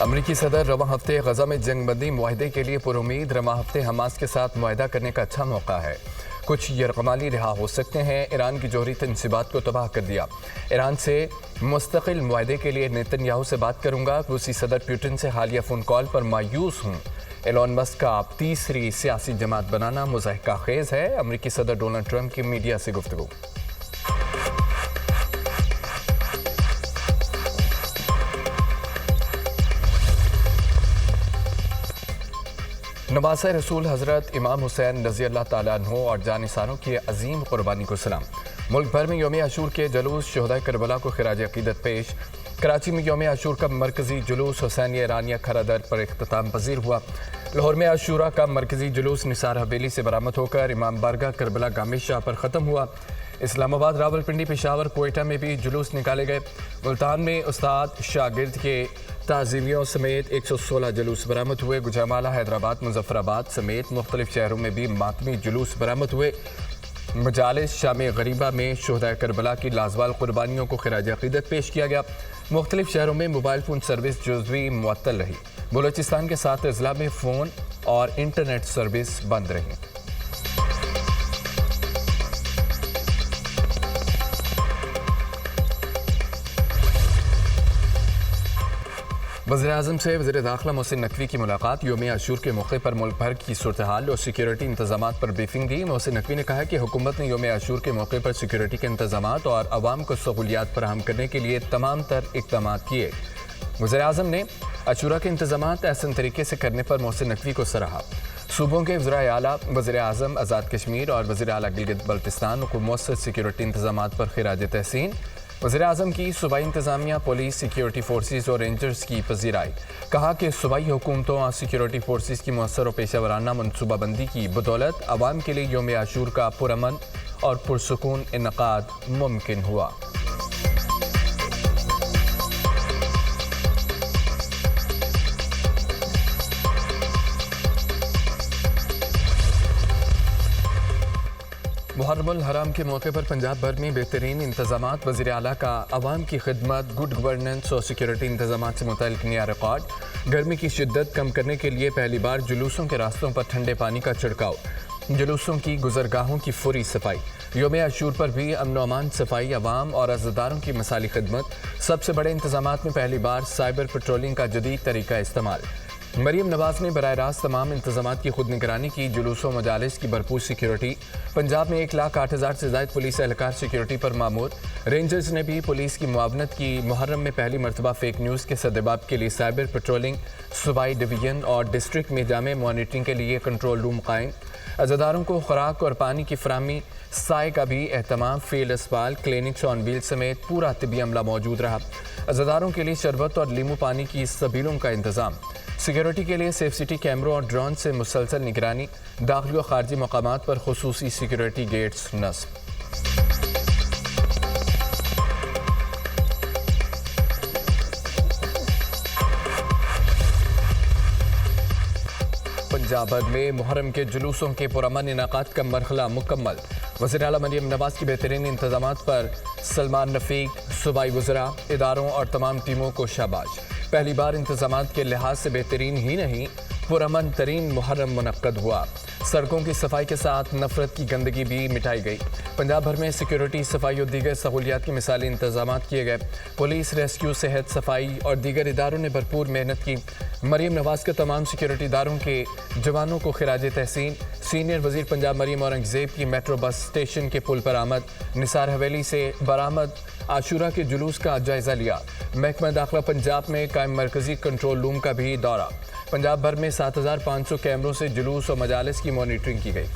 امریکی صدر رواں ہفتے غزہ میں جنگ بندی معاہدے کے لیے پرامید رواں ہفتے حماس کے ساتھ معاہدہ کرنے کا اچھا موقع ہے۔ کچھ یرغمالی رہا ہو سکتے ہیں۔ ایران کی جوہری تنصیبات کو تباہ کر دیا۔ ایران سے مستقل معاہدے کے لیے نیتن یاہو سے بات کروں گا۔ روسی صدر پیوٹن سے حالیہ فون کال پر مایوس ہوں۔ ایلون مسک کا تیسری سیاسی جماعت بنانا مضحکہ خیز ہے۔ امریکی صدر ڈونلڈ ٹرمپ کی میڈیا سے گفتگو۔ نواسہ رسول حضرت امام حسین رضی اللہ تعالیٰ عنہ اور جانثاروں کی عظیم قربانی کو سلام۔ ملک بھر میں یوم عاشور کے جلوس، شہداء کربلا کو خراج عقیدت پیش۔ کراچی میں یوم عاشور کا مرکزی جلوس حسینیہ ایرانیہ کھرا در پر اختتام پذیر ہوا۔ لاہور میں عاشورہ کا مرکزی جلوس نثار حویلی سے برآمد ہو کر امام بارگاہ کربلا گامے شاہ پر ختم ہوا۔ اسلام آباد، راولپنڈی، پشاور، کوئٹہ میں بھی جلوس نکالے گئے۔ ملتان میں استاد شاگرد کے تعزیمیوں سمیت 116 جلوس برآمد ہوئے۔ گجرانوالہ، حیدرآباد، مظفر آباد سمیت مختلف شہروں میں بھی ماتمی جلوس برآمد ہوئے۔ مجالس شام غریبہ میں شہداء کربلا کی لازوال قربانیوں کو خراج عقیدت پیش کیا گیا۔ مختلف شہروں میں موبائل فون سروس جزوی معطل رہی۔ بلوچستان کے 7 اضلاع میں فون اور انٹرنیٹ سروس بند رہی۔ وزیراعظم سے وزیر داخلہ محسن نقوی کی ملاقات۔ یوم عاشور کے موقع پر ملک بھر کی صورتحال اور سیکیورٹی انتظامات پر بریفنگ دی۔ محسن نقوی نے کہا کہ حکومت نے یوم عاشور کے موقع پر سیکیورٹی کے انتظامات اور عوام کو سہولیات فراہم کرنے کے لیے تمام تر اقدامات کیے۔ وزیراعظم نے عاشورہ کے انتظامات احسن طریقے سے کرنے پر محسن نقوی کو سراہا۔ صوبوں کے وزرائے اعلیٰ، وزیر اعظم آزاد کشمیر اور وزیر اعلیٰ گلگت بلتستان کو مؤثر سیکیورٹی انتظامات پر خراج تحسین۔ وزیر اعظم کی صوبائی انتظامیہ، پولیس، سیکیورٹی فورسز اور رینجرز کی پذیرائی۔ کہا کہ صوبائی حکومتوں اور سیکیورٹی فورسز کی مؤثر و پیشہ ورانہ منصوبہ بندی کی بدولت عوام کے لیے یوم عاشور کا پرامن اور پرسکون انعقاد ممکن ہوا۔ محرم الحرام کے موقع پر پنجاب بھر میں بہترین انتظامات۔ وزیر اعلیٰ کا عوام کی خدمت، گڈ گورننس اور سیکیورٹی انتظامات سے متعلق نیا ریکارڈ۔ گرمی کی شدت کم کرنے کے لیے پہلی بار جلوسوں کے راستوں پر ٹھنڈے پانی کا چھڑکاؤ۔ جلوسوں کی گزرگاہوں کی فوری صفائی۔ یوم عاشور پر بھی امن و امان، صفائی، عوام اور عزاداروں کی مثالی خدمت۔ سب سے بڑے انتظامات میں پہلی بار سائبر پیٹرولنگ کا جدید طریقہ استعمال۔ مریم نواز نے براہ راست تمام انتظامات کی خود نگرانی کی۔ جلوسوں مجالس کی بھرپور سیکیورٹی۔ پنجاب میں 1,08,000 سے زائد پولیس اہلکار سیکیورٹی پر مامور۔ رینجرز نے بھی پولیس کی معاونت کی۔ محرم میں پہلی مرتبہ فیک نیوز کے سدباب کے لیے سائبر پیٹرولنگ۔ صوبائی ڈویژن اور ڈسٹرکٹ میں جامع مانیٹرنگ کے لیے کنٹرول روم قائم۔ عزاداروں کو خوراک اور پانی کی فراہمی، سائے کا بھی اہتمام۔ فیلڈ اسپتال، کلینکس آن ویل سمیت پورا طبی عملہ موجود رہا۔ عزاداروں کے لیے شربت اور لیمو پانی کی سبیلوں کا انتظام۔ سیکیورٹی کے لیے سیف سٹی کیمروں اور ڈرون سے مسلسل نگرانی۔ داخلی و خارجی مقامات پر خصوصی سیکیورٹی گیٹس نصب۔ پنجاب بھر میں محرم کے جلوسوں کے پرامن انعقاد کا مرحلہ مکمل۔ وزیر اعلیٰ مریم نواز کی بہترین انتظامات پر سلمان رفیق، صوبائی وزراء، اداروں اور تمام ٹیموں کو شاباش۔ پہلی بار انتظامات کے لحاظ سے بہترین ہی نہیں، پرامن ترین محرم منعقد ہوا۔ سڑکوں کی صفائی کے ساتھ نفرت کی گندگی بھی مٹائی گئی۔ پنجاب بھر میں سیکیورٹی، صفائی اور دیگر سہولیات کے مثالی انتظامات کیے گئے۔ پولیس، ریسکیو، صحت، صفائی اور دیگر اداروں نے بھرپور محنت کی۔ مریم نواز کے تمام سیکیورٹی اداروں کے جوانوں کو خراج تحسین۔ سینئر وزیر پنجاب مریم اورنگزیب کی میٹرو بس اسٹیشن کے پل پر آمد۔ نثار حویلی سے برآمد عاشورہ کے جلوس کا جائزہ لیا۔ محکمہ داخلہ پنجاب میں قائم مرکزی کنٹرول روم کا بھی دورہ۔ پنجاب بھر میں 7,500 کیمروں سے جلوس اور مجالس کی مانیٹرنگ کی گئی۔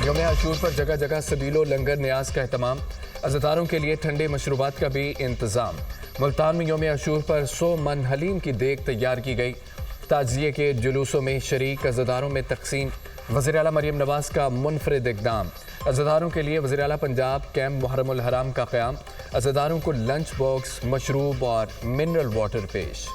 یوم عاشور پر جگہ جگہ سبیل و لنگر نیاز کا اہتمام۔ عزاداروں کے لیے ٹھنڈے مشروبات کا بھی انتظام۔ ملتان میں یوم عاشور پر 100 من حلیم کی دیگ تیار کی گئی۔ تعزیے کے جلوسوں میں شریک عزاداروں میں تقسیم۔ وزیر اعلیٰ مریم نواز کا منفرد اقدام۔ عزاداروں کے لیے وزیر اعلیٰ پنجاب کیمپ محرم الحرام کا قیام۔ عزاداروں کو لنچ باکس، مشروب اور منرل واٹر پیش۔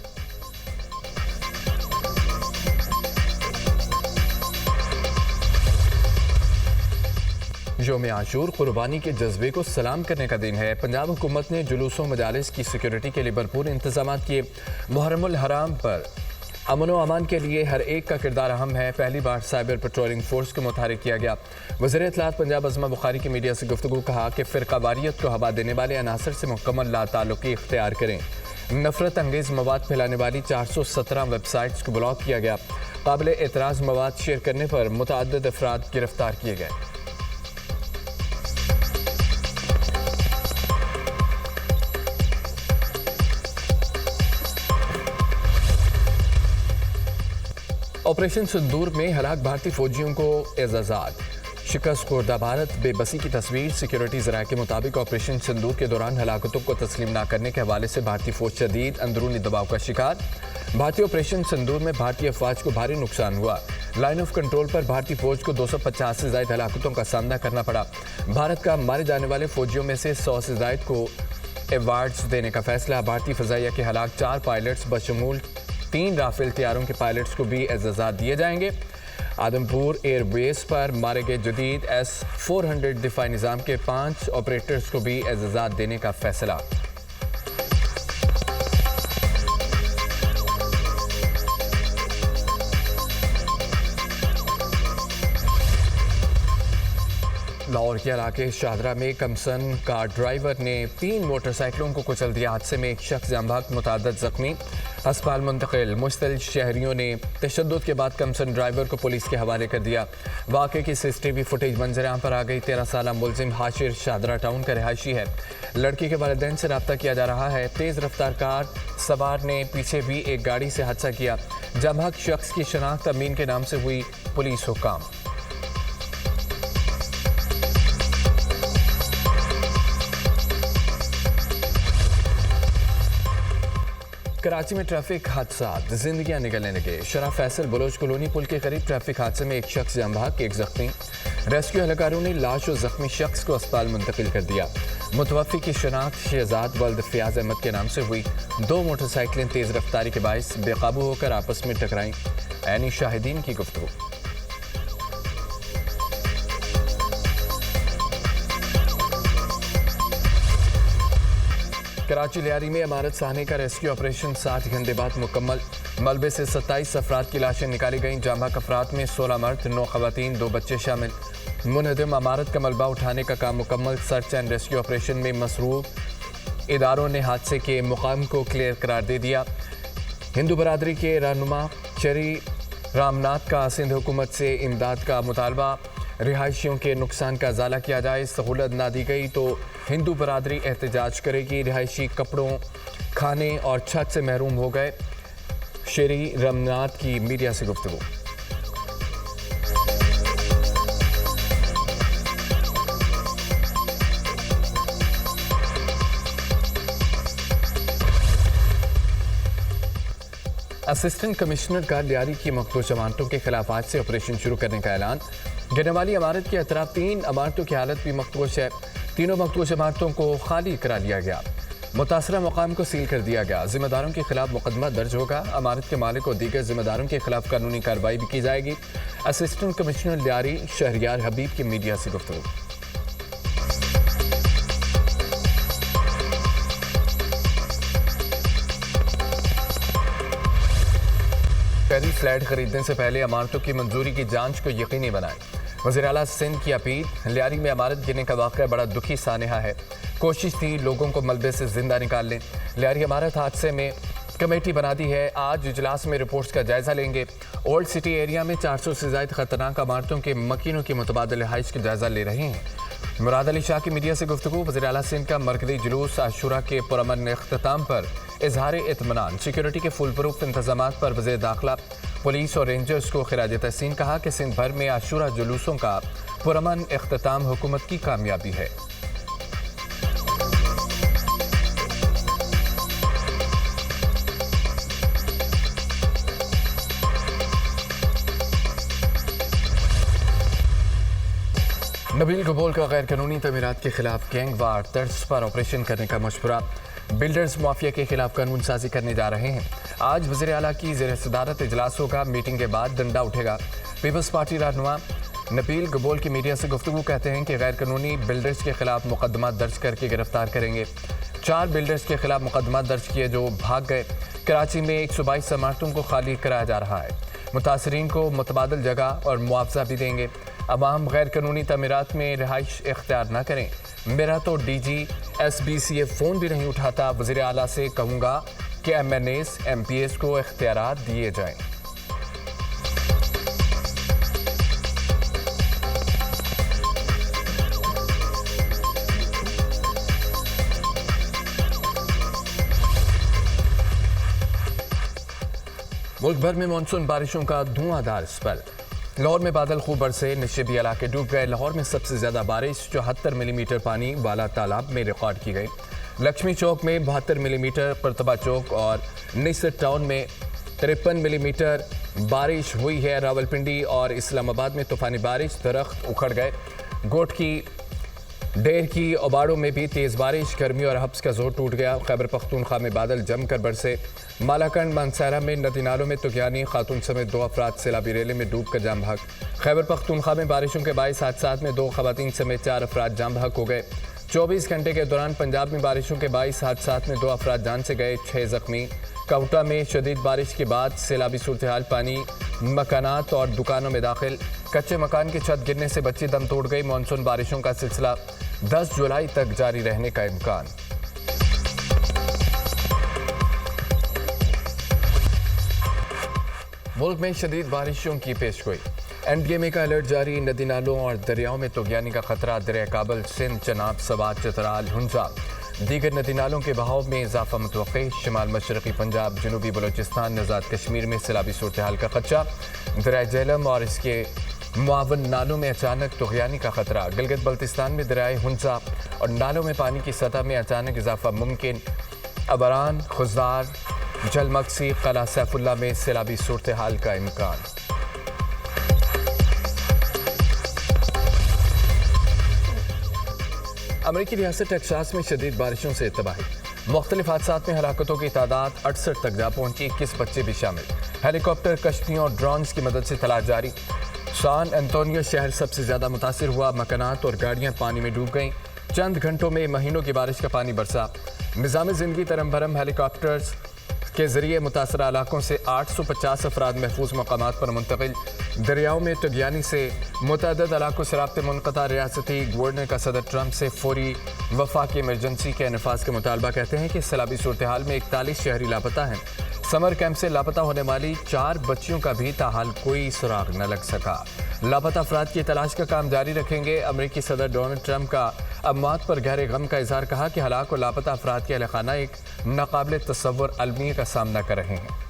یوم عاشور قربانی کے جذبے کو سلام کرنے کا دن ہے۔ پنجاب حکومت نے جلوسوں مجالس کی سیکیورٹی کے لیے بھرپور انتظامات کیے۔ محرم الحرام پر امن و امان کے لیے ہر ایک کا کردار اہم ہے۔ پہلی بار سائبر پیٹرولنگ فورس کو متحرک کیا گیا۔ وزیر اطلاعات پنجاب عظمہ بخاری کی میڈیا سے گفتگو کہا کہ فرقہ واریت کو ہوا دینے والے عناصر سے مکمل لا تعلقی اختیار کریں۔ نفرت انگیز مواد پھیلانے والی 417 ویب سائٹس کو بلاک کیا گیا۔ قابل اعتراض مواد شیئر کرنے پر متعدد افراد گرفتار کیے گئے۔ آپریشن سندور میں ہلاک بھارتی فوجیوں کو اعزازات۔ شکست خوردہ بھارت بے بسی کی تصویر۔ سیکیورٹی ذرائع کے مطابق آپریشن سندور کے دوران ہلاکتوں کو تسلیم نہ کرنے کے حوالے سے بھارتی فوج شدید اندرونی دباؤ کا شکار۔ بھارتی آپریشن سندور میں بھارتی افواج کو بھاری نقصان ہوا۔ لائن آف کنٹرول پر بھارتی فوج کو 250 سے زائد ہلاکتوں کا سامنا کرنا پڑا۔ بھارت کا مارے جانے والے فوجیوں میں سے 100 سے زائد کو ایوارڈز دینے کا فیصلہ۔ بھارتی فضائیہ کے ہلاک 4 پائلٹس بشمول 3 رافیل طیاروں کے پائلٹس کو بھی اعزازات دیے جائیں گے۔ آدمپور ایئر بیس پر مارے گئے جدید S-400 دفاعی نظام کے 5 آپریٹرز کو بھی اعزازات دینے کا فیصلہ۔ لاہور کے علاقے شاہدرہ میں کمسن کار ڈرائیور نے 3 موٹر سائیکلوں کو کچل دیا۔ حادثے میں ایک شخص جاں بحق، متعدد زخمی، ہسپتال منتقل۔ مشتعل شہریوں نے تشدد کے بعد کمسن ڈرائیور کو پولیس کے حوالے کر دیا۔ واقعے کی CCTV فوٹیج منظر عام پر آ گئی۔ 13 سالہ ملزم حاشر شاہدرہ ٹاؤن کا رہائشی ہے۔ لڑکی کے والدین سے رابطہ کیا جا رہا ہے۔ تیز رفتار کار سوار نے پیچھے بھی ایک گاڑی سے حادثہ کیا۔ جاں بحق شخص کی شناخت امین کے نام سے ہوئی، پولیس حکام۔ کراچی میں ٹریفک حادثات، زندگیاں نکلنے لگے۔ شرح فیصل بلوچ کالونی پل کے قریب ٹریفک حادثے میں ایک شخص جاں بحق، ایک زخمی۔ ریسکیو اہلکاروں نے لاش اور زخمی شخص کو اسپتال منتقل کر دیا۔ متوفی کی شناخت شہزاد ولد فیاض احمد کے نام سے ہوئی۔ 2 موٹر سائیکلیں تیز رفتاری کے باعث بے قابو ہو کر آپس میں ٹکرائیں۔ عینی شاہدین کی گفتگو۔ کراچی لیاری میں عمارت سہنے کا ریسکیو آپریشن 7 گھنٹے بعد مکمل۔ ملبے سے 27 افراد کی لاشیں نکالی گئیں۔ جاں بحق افراد میں 16 مرد، 9 خواتین، 2 بچے شامل۔ منہدم عمارت کا ملبہ اٹھانے کا کام مکمل۔ سرچ اینڈ ریسکیو آپریشن میں مصروف اداروں نے حادثے کے مقام کو کلیئر قرار دے دیا۔ ہندو برادری کے رہنما چری رام ناتھ کا سندھ حکومت سے امداد کا مطالبہ۔ رہائشیوں کے نقصان کا ازالہ کیا جائے۔ سہولت نہ دی گئی تو ہندو برادری احتجاج کرے گی۔ رہائشی کپڑوں، کھانے اور چھت سے محروم ہو گئے۔ شری رام ناتھ کی میڈیا سے گفتگو۔ اسسٹنٹ کمشنر کا لیاری کی مقتول جماعتوں کے خلاف آج سے آپریشن شروع کرنے کا اعلان۔ گرنے والی عمارت کے اطراف 3 عمارتوں کی حالت بھی مقتوش ہے۔ تینوں مقتوش عمارتوں کو خالی کرا لیا گیا۔ متاثرہ مقام کو سیل کر دیا گیا۔ ذمہ داروں کے خلاف مقدمہ درج ہوگا۔ عمارت کے مالک اور دیگر ذمہ داروں کے خلاف قانونی کارروائی بھی کی جائے گی۔ اسسٹنٹ کمشنر لیاری شہریار حبیب کی میڈیا سے گفتگو۔ پہلی فلیٹ خریدنے سے پہلے عمارتوں کی منظوری کی جانچ کو یقینی بنائیں۔ وزیر اعلیٰ سندھ کی اپیل۔ لیاری میں عمارت گرنے کا واقعہ بڑا دکھی سانحہ ہے۔ کوشش تھی لوگوں کو ملبے سے زندہ نکال لیں۔ لیاری عمارت حادثے میں کمیٹی بنا دی ہے۔ آج اجلاس میں رپورٹس کا جائزہ لیں گے۔ اولڈ سٹی ایریا میں 400 سے زائد خطرناک عمارتوں کے مکینوں کی متبادل رہائش کا جائزہ لے رہے ہیں۔ مراد علی شاہ کی میڈیا سے گفتگو۔ وزیر اعلیٰ سندھ کا مرکزی جلوس عاشورہ کے پرامن اختتام پر اظہار اطمینان۔ سیکیورٹی کے فل پروف انتظامات پر وزیر داخلہ، پولیس اور رینجرز کو خراج تحسین کہا کہ سندھ بھر میں عاشورہ جلوسوں کا پرامن اختتام حکومت کی کامیابی ہے۔ نبیل گبول کا غیر قانونی تعمیرات کے خلاف گینگ وار طرز پر آپریشن کرنے کا مشورہ۔ بلڈرز مافیا کے خلاف قانون سازی کرنے جا رہے ہیں۔ آج وزیر اعلیٰ کی زیر صدارت اجلاس ہوگا۔ میٹنگ کے بعد ڈنڈا اٹھے گا۔ پیپلز پارٹی رہنما نبیل گبول کی میڈیا سے گفتگو کہتے ہیں کہ غیر قانونی بلڈرز کے خلاف مقدمات درج کر کے گرفتار کریں گے۔ 4 بلڈرز کے خلاف مقدمات درج کیے جو بھاگ گئے۔ کراچی میں 122 عمارتوں کو خالی کرایا جا رہا ہے۔ متاثرین کو متبادل جگہ اور معاوضہ بھی دیں گے۔ عوام غیر قانونی تعمیرات میں رہائش اختیار نہ کریں۔ میرا تو D G S B C A phone بھی نہیں اٹھاتا، وزیر اعلیٰ سے کہوں گا کہ M N As M P S کو اختیارات دیے جائیں۔ ملک بھر میں مانسون بارشوں کا دھواں دھار اسپیل۔ لاہور میں بادل خوب برسے، نشیبی علاقے ڈوب گئے۔ لاہور میں سب سے زیادہ بارش 74 ملی میٹر پانی والا تالاب میں ریکارڈ کی گئی۔ لکشمی چوک میں 72 ملی میٹر، پرتبہ چوک اور نصرت ٹاؤن میں 53 ملی میٹر بارش ہوئی ہے۔ راولپنڈی اور اسلام آباد میں طوفانی بارش، درخت اکھڑ گئے۔ گوٹ کی ڈیر کی اوباڑوں میں بھی تیز بارش، گرمی اور حبس کا زور ٹوٹ گیا۔ خیبر پختونخوا میں بادل جم کر برسے۔ مالاکنڈ مانسہرہ میں ندی نالوں میں طغیانی، خاتون سمیت 2 افراد سیلابی ریلے میں ڈوب کر جام بحق۔ خیبر پختونخوا میں بارشوں کے باعث حادثات میں 2 خواتین سمیت 4 افراد جام بحق ہو گئے۔ 24 گھنٹے کے دوران پنجاب میں بارشوں کے باعث حادثات میں 2 افراد جان سے گئے، 6 زخمی۔ کوٹا میں شدید بارش کے بعد سیلابی صورتحال، پانی مکانات اور دکانوں میں داخل۔ کچے مکان کی چھت گرنے سے بچی دم توڑ گئی۔ مانسون بارشوں کا سلسلہ 10 جولائی تک جاری رہنے کا امکان۔ ملک میں شدید بارشوں کی پیشگوئی۔ این ڈی ایم اے کا الرٹ جاری، ندی نالوں اور دریاؤں میں طغیانی کا خطرہ۔ دریا کابل، سندھ، چناب، سوات، چترال، ہنسا دیگر ندی نالوں کے بہاؤ میں اضافہ متوقع۔ شمال مشرقی پنجاب، جنوبی بلوچستان، نژاد کشمیر میں سیلابی صورتحال کا خدشہ۔ دریائے جہلم اور اس کے معاون نالوں میں اچانک طغیانی کا خطرہ۔ گلگت بلتستان میں دریائے ہنسا اور نالوں میں پانی کی سطح میں اچانک اضافہ ممکن۔ ابران، خزدار، جلمکسی، قلعہ سیف اللہ میں سیلابی صورتحال کا امکان۔ امریکی ریاست ٹیکساس میں شدید بارشوں سے تباہی۔ مختلف حادثات میں ہلاکتوں کی تعداد 68 تک جا پہنچی، 21 بچے بھی شامل۔ ہیلی کاپٹر، کشتیوں اور ڈرونز کی مدد سے تلاش جاری۔ سان انطونیو شہر سب سے زیادہ متاثر ہوا، مکانات اور گاڑیاں پانی میں ڈوب گئیں۔ چند گھنٹوں میں مہینوں کی بارش کا پانی برسا۔ نظام زندگی ترم بھرم، ہیلی کاپٹرز کے ذریعے متاثرہ علاقوں سے 850 افراد محفوظ مقامات پر منتقل۔ دریاؤں میں طغیانی سے متعدد علاقوں سے رابطے منقطع۔ ریاستی گورنر کا صدر ٹرمپ سے فوری وفاقی ایمرجنسی کے نفاذ کا مطالبہ، کہتے ہیں کہ سیلابی صورتحال میں 41 شہری لاپتہ ہیں۔ سمر کیمپ سے لاپتہ ہونے والی 4 بچیوں کا بھی تاحال کوئی سراغ نہ لگ سکا۔ لاپتہ افراد کی تلاش کا کام جاری رکھیں گے۔ امریکی صدر ڈونلڈ ٹرمپ کا اموات پر گہرے غم کا اظہار، کہا کہ ہلاک اور لاپتہ افراد کے اہل خانہ ایک ناقابل تصور المیہ کا سامنا کر رہے ہیں۔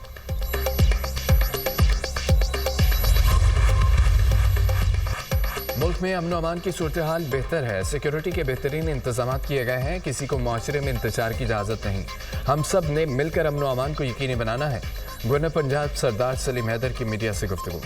ملک میں امن و امان کی صورتحال بہتر ہے۔ سیکیورٹی کے بہترین انتظامات کیے گئے ہیں، کسی کو معاشرے میں انتشار کی اجازت نہیں۔ ہم سب نے مل کر امن و امان کو یقینی بنانا ہے۔ گورنر پنجاب سردار سلیم حیدر کی میڈیا سے گفتگو۔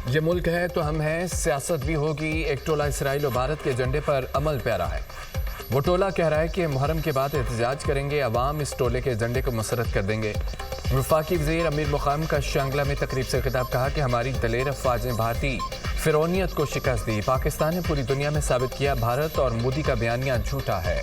یہ ملک ہے تو ہم ہیں، سیاست بھی ہوگی۔ ایک ٹولہ اسرائیل و بھارت کے ایجنڈے پر عمل پیرا ہے۔ وہ ٹولہ کہہ رہا ہے کہ محرم کے بعد احتجاج کریں گے، عوام اس ٹولے کے ایجنڈے کو مسرت کر دیں گے۔ وفاقی وزیر امیر مقام کا شانگلہ میں تقریب سے خطاب، کہا کہ ہماری دلیر افواج نے بھارتی فرعونیت کو شکست دی۔ پاکستان نے پوری دنیا میں ثابت کیا بھارت اور مودی کا بیانیہ جھوٹا ہے۔